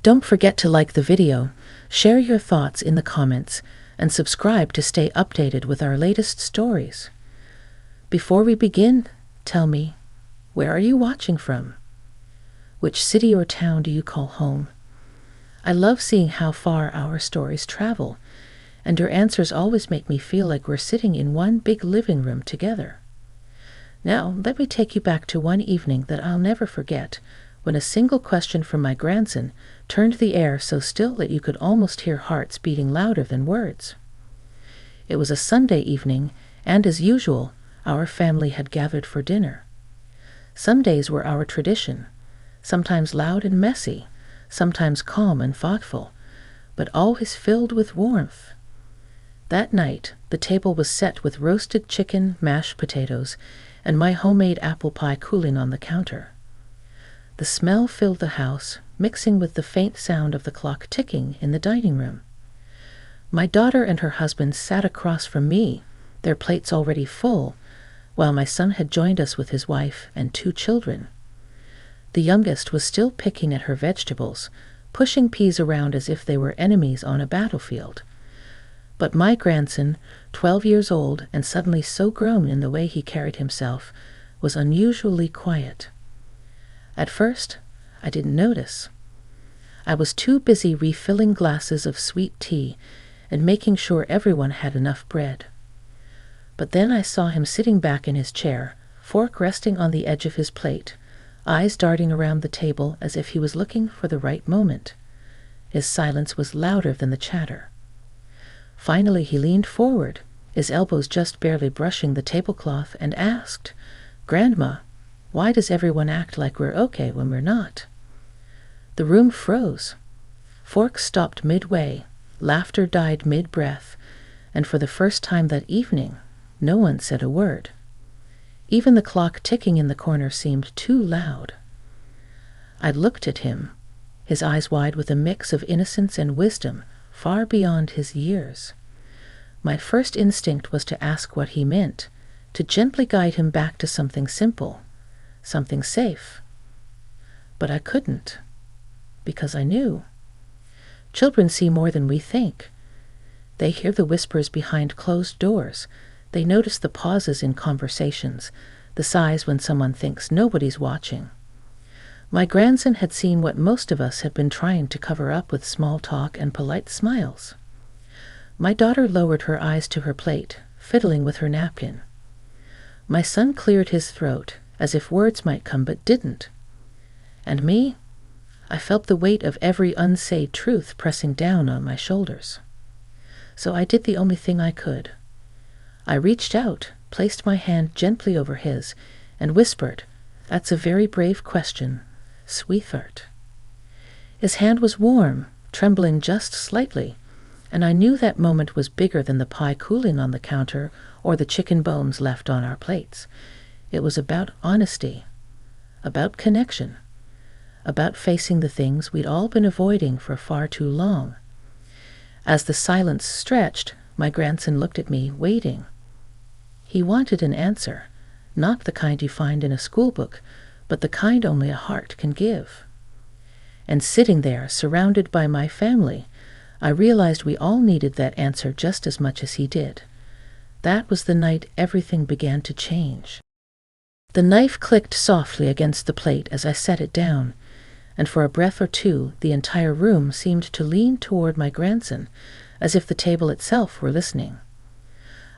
Don't forget to like the video, share your thoughts in the comments, and subscribe to stay updated with our latest stories. Before we begin, tell me, where are you watching from? Which city or town do you call home? I love seeing how far our stories travel, and your answers always make me feel like we're sitting in one big living room together. Now, let me take you back to one evening that I'll never forget, when a single question from my grandson turned the air so still that you could almost hear hearts beating louder than words. It was a Sunday evening, and as usual, our family had gathered for dinner. Sundays were our tradition, sometimes loud and messy, sometimes calm and thoughtful, but always filled with warmth. That night, the table was set with roasted chicken, mashed potatoes, and my homemade apple pie cooling on the counter. The smell filled the house, mixing with the faint sound of the clock ticking in the dining room. My daughter and her husband sat across from me, their plates already full, while my son had joined us with his wife and 2 children. The youngest was still picking at her vegetables, pushing peas around as if they were enemies on a battlefield. But my grandson, 12 years old and suddenly so grown in the way he carried himself, was unusually quiet. At first, I didn't notice. I was too busy refilling glasses of sweet tea and making sure everyone had enough bread. But then I saw him sitting back in his chair, fork resting on the edge of his plate, eyes darting around the table as if he was looking for the right moment. His silence was louder than the chatter. Finally he leaned forward, his elbows just barely brushing the tablecloth, and asked, "Grandma, why does everyone act like we're okay when we're not?" The room froze. Forks stopped midway, laughter died mid-breath, and for the first time that evening, no one said a word. Even the clock ticking in the corner seemed too loud. I looked at him, his eyes wide with a mix of innocence and wisdom far beyond his years. My first instinct was to ask what he meant, to gently guide him back to something simple, something safe. But I couldn't, because I knew. Children see more than we think. They hear the whispers behind closed doors. They notice the pauses in conversations, the sighs when someone thinks nobody's watching. My grandson had seen what most of us had been trying to cover up with small talk and polite smiles. My daughter lowered her eyes to her plate, fiddling with her napkin. My son cleared his throat, as if words might come but didn't. And me? I felt the weight of every unsaid truth pressing down on my shoulders. So I did the only thing I could. I reached out, placed my hand gently over his, and whispered, "That's a very brave question, sweetheart." His hand was warm, trembling just slightly, and I knew that moment was bigger than the pie cooling on the counter or the chicken bones left on our plates. It was about honesty, about connection, about facing the things we'd all been avoiding for far too long. As the silence stretched, my grandson looked at me, waiting. He wanted an answer, not the kind you find in a school book, but the kind only a heart can give. And sitting there, surrounded by my family, I realized we all needed that answer just as much as he did. That was the night everything began to change. The knife clicked softly against the plate as I set it down, and for a breath or two the entire room seemed to lean toward my grandson, as if the table itself were listening.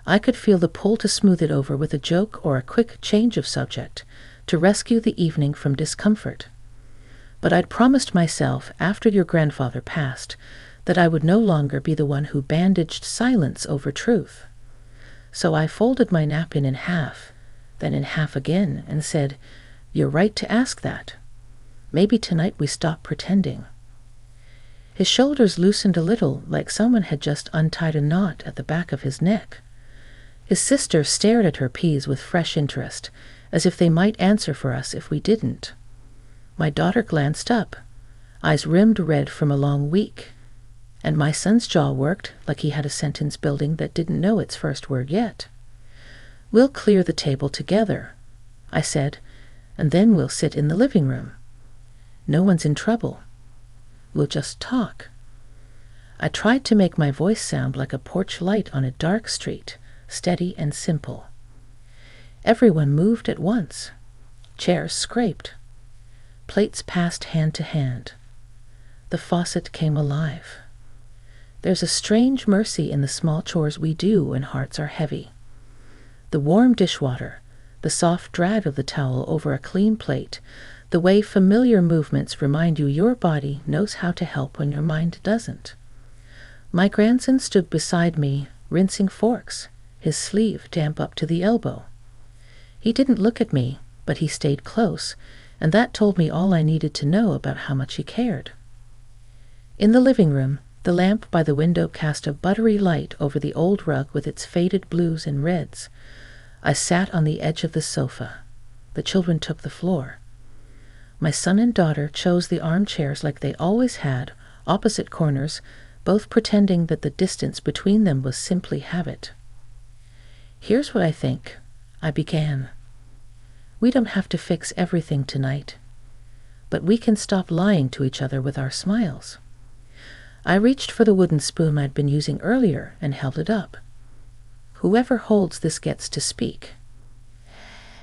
I could feel the pull to smooth it over with a joke or a quick change of subject, to rescue the evening from discomfort. But I'd promised myself, after your grandfather passed, that I would no longer be the one who bandaged silence over truth. So I folded my napkin in half, then in half again, and said, "You're right to ask that. Maybe tonight we stop pretending." His shoulders loosened a little, like someone had just untied a knot at the back of his neck. His sister stared at her peas with fresh interest, as if they might answer for us if we didn't. My daughter glanced up, eyes rimmed red from a long week, and my son's jaw worked like he had a sentence building that didn't know its first word yet. "We'll clear the table together," I said, "and then we'll sit in the living room. No one's in trouble. We'll just talk." I tried to make my voice sound like a porch light on a dark street, steady and simple. Everyone moved at once. Chairs scraped. Plates passed hand to hand. The faucet came alive. There's a strange mercy in the small chores we do when hearts are heavy. The warm dishwater, the soft drag of the towel over a clean plate, the way familiar movements remind you your body knows how to help when your mind doesn't. My grandson stood beside me, rinsing forks, his sleeve damp up to the elbow. He didn't look at me, but he stayed close, and that told me all I needed to know about how much he cared. In the living room, the lamp by the window cast a buttery light over the old rug with its faded blues and reds. I sat on the edge of the sofa. The children took the floor. My son and daughter chose the armchairs like they always had, opposite corners, both pretending that the distance between them was simply habit. "Here's what I think," I began. "We don't have to fix everything tonight, but we can stop lying to each other with our smiles." I reached for the wooden spoon I'd been using earlier and held it up. "Whoever holds this gets to speak.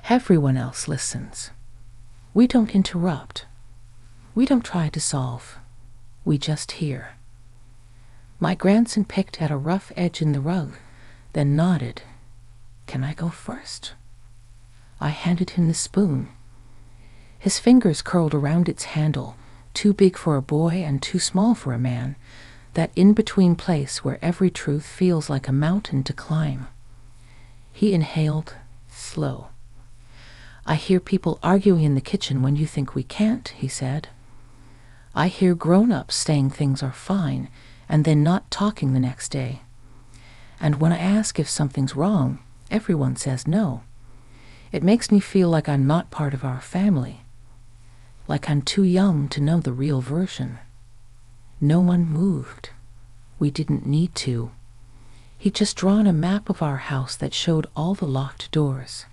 Everyone else listens. We don't interrupt. We don't try to solve. We just hear." My grandson picked at a rough edge in the rug, then nodded. "Can I go first?" I handed him the spoon. His fingers curled around its handle, too big for a boy and too small for a man, that in-between place where every truth feels like a mountain to climb. He inhaled, slow. "I hear people arguing in the kitchen when you think we can't," he said. "I hear grown-ups saying things are fine and then not talking the next day. And when I ask if something's wrong, everyone says no. It makes me feel like I'm not part of our family, like I'm too young to know the real version." No one moved. We didn't need to. He'd just drawn a map of our house that showed all the locked doors.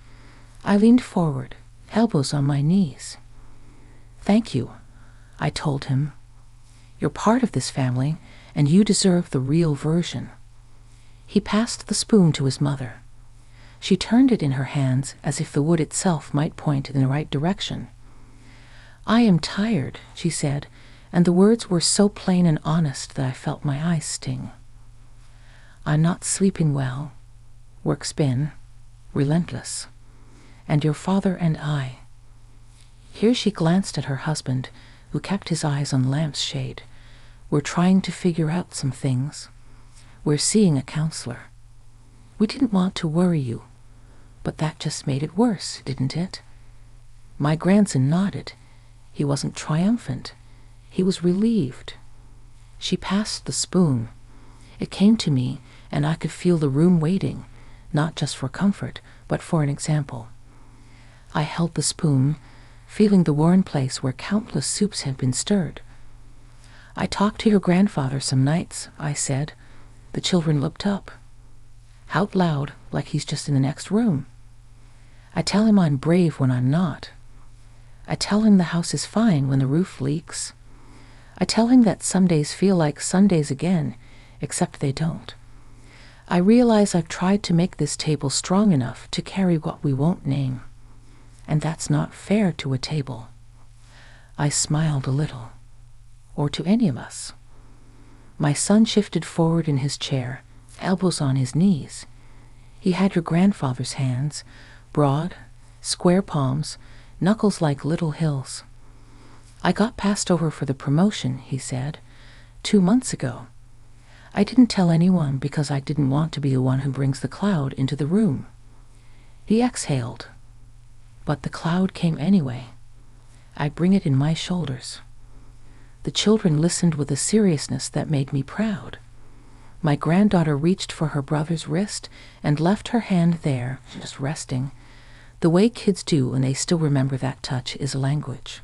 I leaned forward, elbows on my knees. "Thank you," I told him. "You're part of this family, and you deserve the real version." He passed the spoon to his mother. She turned it in her hands as if the wood itself might point in the right direction. "I am tired," she said, and the words were so plain and honest that I felt my eyes sting. "I'm not sleeping well. Work's been relentless. And your father and I—" Here she glanced at her husband, who kept his eyes on the lamp's shade. "We're trying to figure out some things. We're seeing a counselor. We didn't want to worry you, but that just made it worse, didn't it?" My grandson nodded. He wasn't triumphant. He was relieved. She passed the spoon. It came to me, and I could feel the room waiting, not just for comfort, but for an example. I held the spoon, feeling the worn place where countless soups had been stirred. "I talked to your grandfather some nights," I said. The children looked up. Out loud, like he's just in the next room. "I tell him I'm brave when I'm not. I tell him the house is fine when the roof leaks. I tell him that some days feel like Sundays again, except they don't. I realize I've tried to make this table strong enough to carry what we won't name. And that's not fair to a table." I smiled a little. Or to any of us. My son shifted forward in his chair, elbows on his knees. He had your grandfather's hands, broad, square palms, knuckles like little hills. "I got passed over for the promotion," he said, 2 months ago. I didn't tell anyone because I didn't want to be the one who brings the cloud into the room." He exhaled. "But the cloud came anyway. I bring it in my shoulders." The children listened with a seriousness that made me proud. My granddaughter reached for her brother's wrist and left her hand there, just resting. The way kids do when they still remember that touch is a language.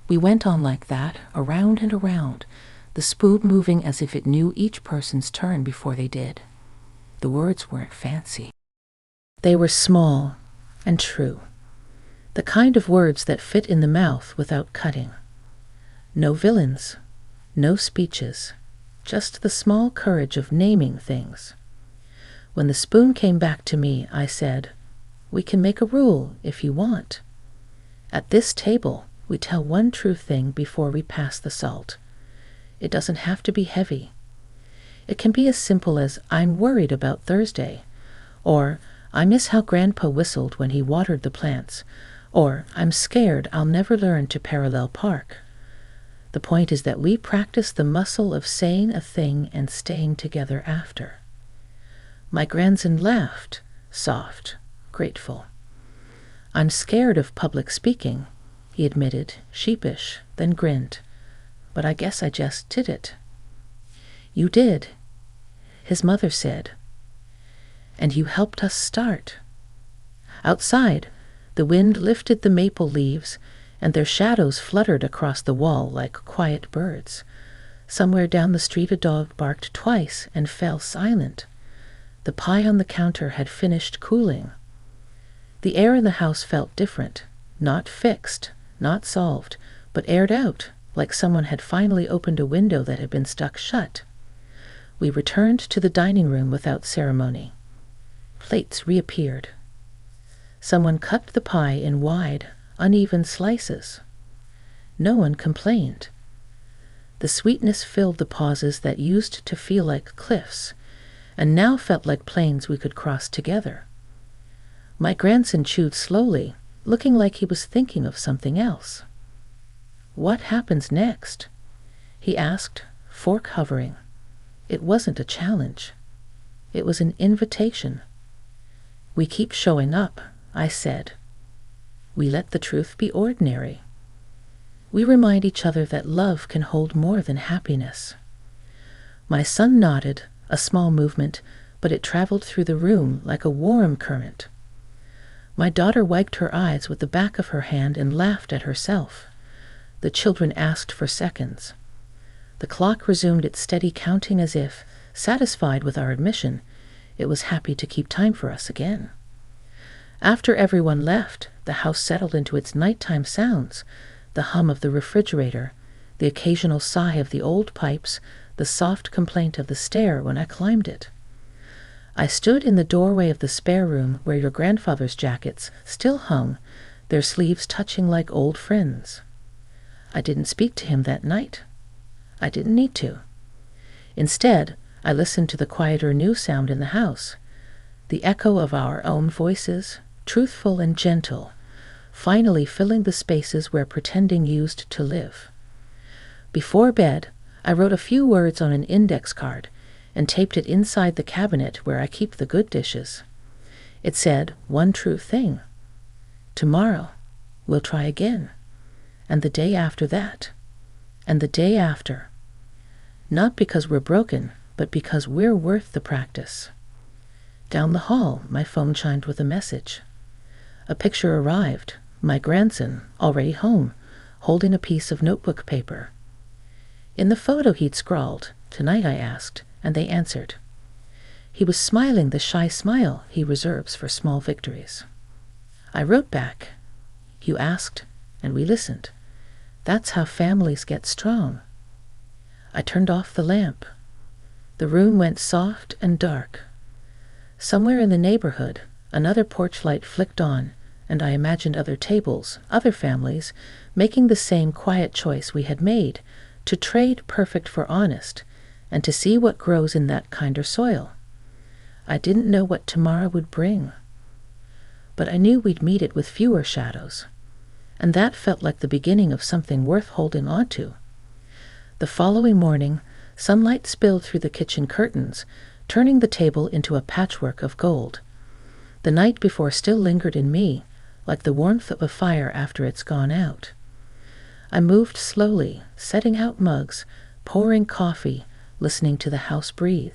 We went on like that, around and around, the spoon moving as if it knew each person's turn before they did. The words weren't fancy. They were small and true. The kind of words that fit in the mouth without cutting. No villains, No speeches, just the small courage of naming things. When the spoon came back to me, I said, "We can make a rule if you want. At this table, we tell one true thing before we pass the salt. It doesn't have to be heavy. It can be as simple as, 'I'm worried about Thursday,' or 'I miss how Grandpa whistled when he watered the plants,' or 'I'm scared I'll never learn to parallel park.' The point is that we practice the muscle of saying a thing and staying together after." My grandson laughed, soft, grateful. "I'm scared of public speaking," he admitted, sheepish, then grinned. "But I guess I just did it." "You did," his mother said. "And you helped us start." Outside, the wind lifted the maple leaves, and their shadows fluttered across the wall like quiet birds. Somewhere down the street a dog barked twice and fell silent. The pie on the counter had finished cooling. The air in the house felt different, not fixed, not solved, but aired out, like someone had finally opened a window that had been stuck shut. We returned to the dining room without ceremony. Plates reappeared. Someone cut the pie in wide, uneven slices. No one complained. The sweetness filled the pauses that used to feel like cliffs, and now felt like plains we could cross together. My grandson chewed slowly, looking like he was thinking of something else. "What happens next?" he asked, fork hovering. It wasn't a challenge. It was an invitation. "We keep showing up," I said. "We let the truth be ordinary. We remind each other that love can hold more than happiness." My son nodded, a small movement, but it traveled through the room like a warm current. My daughter wiped her eyes with the back of her hand and laughed at herself. The children asked for seconds. The clock resumed its steady counting as if, satisfied with our admission, it was happy to keep time for us again. After everyone left, the house settled into its nighttime sounds, the hum of the refrigerator, the occasional sigh of the old pipes, the soft complaint of the stair when I climbed it. I stood in the doorway of the spare room where your grandfather's jackets still hung, their sleeves touching like old friends. I didn't speak to him that night. I didn't need to. Instead, I listened to the quieter new sound in the house, the echo of our own voices, truthful and gentle, finally filling the spaces where pretending used to live. Before bed, I wrote a few words on an index card and taped it inside the cabinet where I keep the good dishes. It said one true thing. Tomorrow, we'll try again. And the day after that. And the day after. Not because we're broken, but because we're worth the practice. Down the hall, my phone chimed with a message. A picture arrived, my grandson, already home, holding a piece of notebook paper. In the photo he'd scrawled, "Tonight," I asked, and they answered. He was smiling the shy smile he reserves for small victories. I wrote back, "You asked, and we listened. That's how families get strong." I turned off the lamp. The room went soft and dark. Somewhere in the neighborhood, another porch light flicked on, and I imagined other tables, other families, making the same quiet choice we had made, to trade perfect for honest, and to see what grows in that kinder soil. I didn't know what tomorrow would bring, but I knew we'd meet it with fewer shadows, and that felt like the beginning of something worth holding on to. The following morning, sunlight spilled through the kitchen curtains, turning the table into a patchwork of gold. The night before still lingered in me, like the warmth of a fire after it's gone out. I moved slowly, setting out mugs, pouring coffee, listening to the house breathe.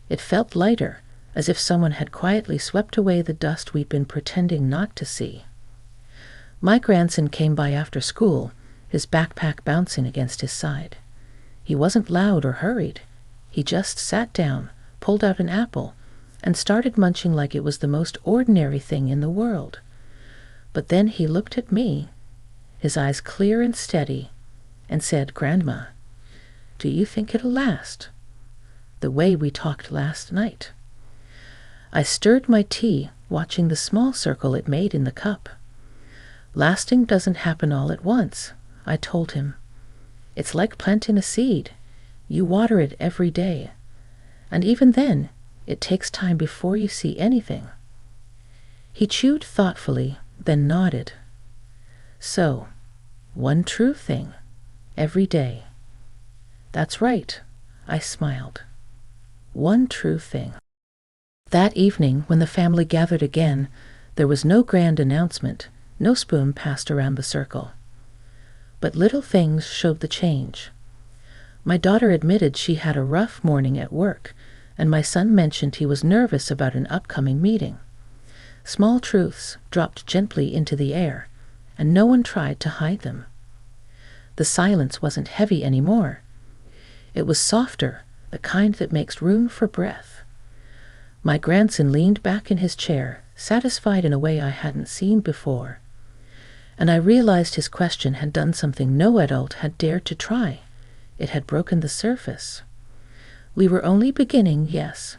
It felt lighter, as if someone had quietly swept away the dust we'd been pretending not to see. My grandson came by after school, his backpack bouncing against his side. He wasn't loud or hurried. He just sat down, pulled out an apple, and started munching like it was the most ordinary thing in the world. But then he looked at me, his eyes clear and steady, and said, "Grandma, Do you think it'll last? The way we talked last night. I stirred my tea, watching the small circle it made in the cup. Lasting doesn't happen all at once, I told him. It's like planting a seed. You water it every day. And even then, it takes time before you see anything. He chewed thoughtfully, then nodded. So, one true thing, every day. That's right, I smiled. One true thing. That evening, when the family gathered again, there was no grand announcement, no spoon passed around the circle. But little things showed the change. My daughter admitted she had a rough morning at work, and my son mentioned he was nervous about an upcoming meeting. Small truths dropped gently into the air, and no one tried to hide them. The silence wasn't heavy anymore. It was softer, the kind that makes room for breath. My grandson leaned back in his chair, satisfied in a way I hadn't seen before. And I realized his question had done something no adult had dared to try. It had broken the surface. We were only beginning, yes.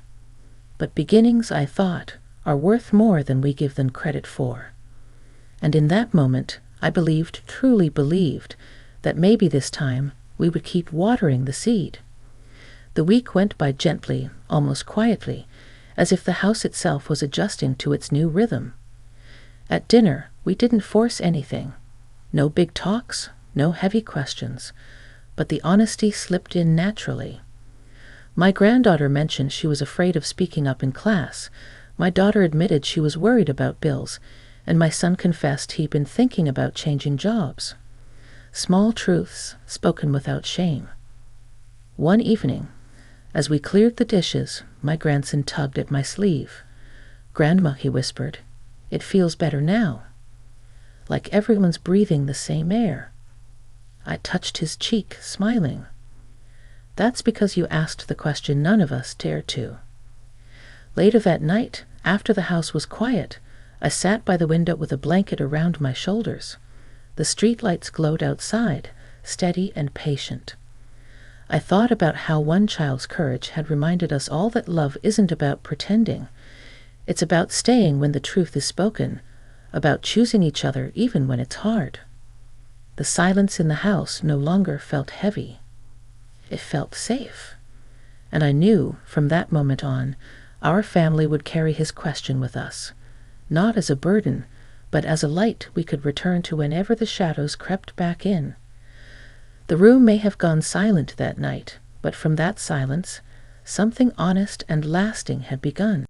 But beginnings, I thought, are worth more than we give them credit for. And in that moment, I believed, truly believed, that maybe this time we would keep watering the seed. The week went by gently, almost quietly, as if the house itself was adjusting to its new rhythm. At dinner, we didn't force anything. No big talks, no heavy questions, but the honesty slipped in naturally. My granddaughter mentioned she was afraid of speaking up in class. My daughter admitted she was worried about bills, and my son confessed he'd been thinking about changing jobs. Small truths, spoken without shame. One evening, as we cleared the dishes, my grandson tugged at my sleeve. "Grandma," he whispered, "it feels better now. Like everyone's breathing the same air." I touched his cheek, smiling. "That's because you asked the question none of us dared to." Later that night, after the house was quiet, I sat by the window with a blanket around my shoulders. The streetlights glowed outside, steady and patient. I thought about how one child's courage had reminded us all that love isn't about pretending. It's about staying when the truth is spoken, about choosing each other even when it's hard. The silence in the house no longer felt heavy. It felt safe. And I knew, from that moment on, our family would carry his question with us, not as a burden, but as a light we could return to whenever the shadows crept back in. The room may have gone silent that night, but from that silence, something honest and lasting had begun.